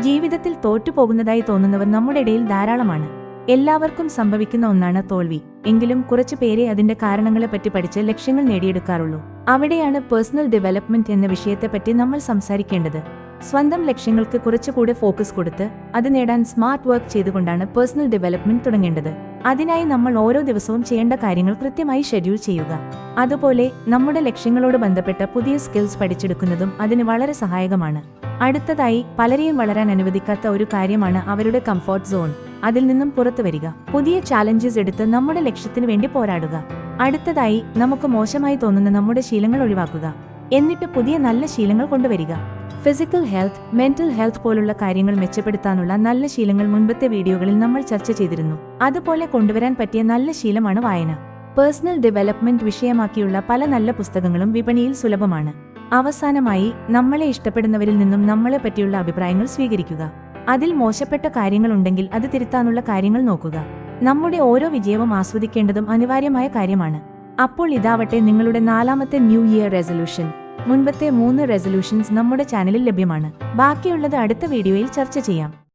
ജീവിതത്തിൽ തോറ്റുപോകുന്നതായി തോന്നുന്നവർ നമ്മുടെ ഇടയിൽ ധാരാളമാണ്. എല്ലാവർക്കും സംഭവിക്കുന്ന ഒന്നാണ് തോൽവി. എങ്കിലും കുറച്ചു പേരെ അതിന്റെ കാരണങ്ങളെപ്പറ്റി പഠിച്ച് ലക്ഷ്യങ്ങൾ നേടിയെടുക്കാറുള്ളൂ. അവിടെയാണ് പേഴ്സണൽ ഡെവലപ്മെന്റ് എന്ന വിഷയത്തെപ്പറ്റി നമ്മൾ സംസാരിക്കേണ്ടത്. സ്വന്തം ലക്ഷ്യങ്ങൾക്ക് കുറച്ചുകൂടെ ഫോക്കസ് കൊടുത്ത് അത് നേടാൻ സ്മാർട്ട് വർക്ക് ചെയ്തുകൊണ്ടാണ് പേഴ്സണൽ ഡെവലപ്മെന്റ് തുടങ്ങേണ്ടത്. അതിനായി നമ്മൾ ഓരോ ദിവസവും ചെയ്യേണ്ട കാര്യങ്ങൾ കൃത്യമായി ഷെഡ്യൂൾ ചെയ്യുക. അതുപോലെ നമ്മുടെ ലക്ഷ്യങ്ങളോട് ബന്ധപ്പെട്ട പുതിയ സ്കിൽസ് പഠിച്ചെടുക്കുന്നതും അതിന് വളരെ സഹായകമാണ്. അടുത്തതായി, പലരെയും വളരാൻ അനുവദിക്കാത്ത ഒരു കാര്യമാണ് അവരുടെ കംഫോർട്ട് സോൺ. അതിൽ നിന്നും പുറത്തു വരിക. പുതിയ ചാലഞ്ചസ് എടുത്ത് നമ്മുടെ ലക്ഷ്യത്തിനു വേണ്ടി പോരാടുക. അടുത്തതായി, നമുക്ക് മോശമായി തോന്നുന്ന നമ്മുടെ ശീലങ്ങൾ ഒഴിവാക്കുക. എന്നിട്ട് പുതിയ നല്ല ശീലങ്ങൾ കൊണ്ടുവരിക. ഫിസിക്കൽ ഹെൽത്ത്, മെന്റൽ ഹെൽത്ത് പോലുള്ള കാര്യങ്ങൾ മെച്ചപ്പെടുത്താനുള്ള നല്ല ശീലങ്ങൾ മുൻപത്തെ വീഡിയോകളിൽ നമ്മൾ ചർച്ച ചെയ്തിരുന്നു. അതുപോലെ കൊണ്ടുവരാൻ പറ്റിയ നല്ല ശീലമാണ് വായന. പേഴ്സണൽ ഡെവലപ്മെന്റ് വിഷയമാക്കിയുള്ള പല നല്ല പുസ്തകങ്ങളും വിപണിയിൽ സുലഭമാണ്. അവസാനമായി, നമ്മളെ ഇഷ്ടപ്പെടുന്നവരിൽ നിന്നും നമ്മളെ പറ്റിയുള്ള അഭിപ്രായങ്ങൾ സ്വീകരിക്കുക. അതിൽ മോശപ്പെട്ട കാര്യങ്ങളുണ്ടെങ്കിൽ അത് തിരുത്താനുള്ള കാര്യങ്ങൾ നോക്കുക. നമ്മുടെ ഓരോ വിജയവും ആസ്വദിക്കേണ്ടതും അനിവാര്യമായ കാര്യമാണ്. അപ്പോൾ ഇതാവട്ടെ നിങ്ങളുടെ 4ാമത്തെ ന്യൂ ഇയർ റെസൊല്യൂഷൻ. മുൻപത്തെ 3 റെസൊല്യൂഷൻസ് നമ്മുടെ ചാനലിൽ ലഭ്യമാണ്. ബാക്കിയുള്ളത് അടുത്ത വീഡിയോയിൽ ചർച്ച ചെയ്യാം.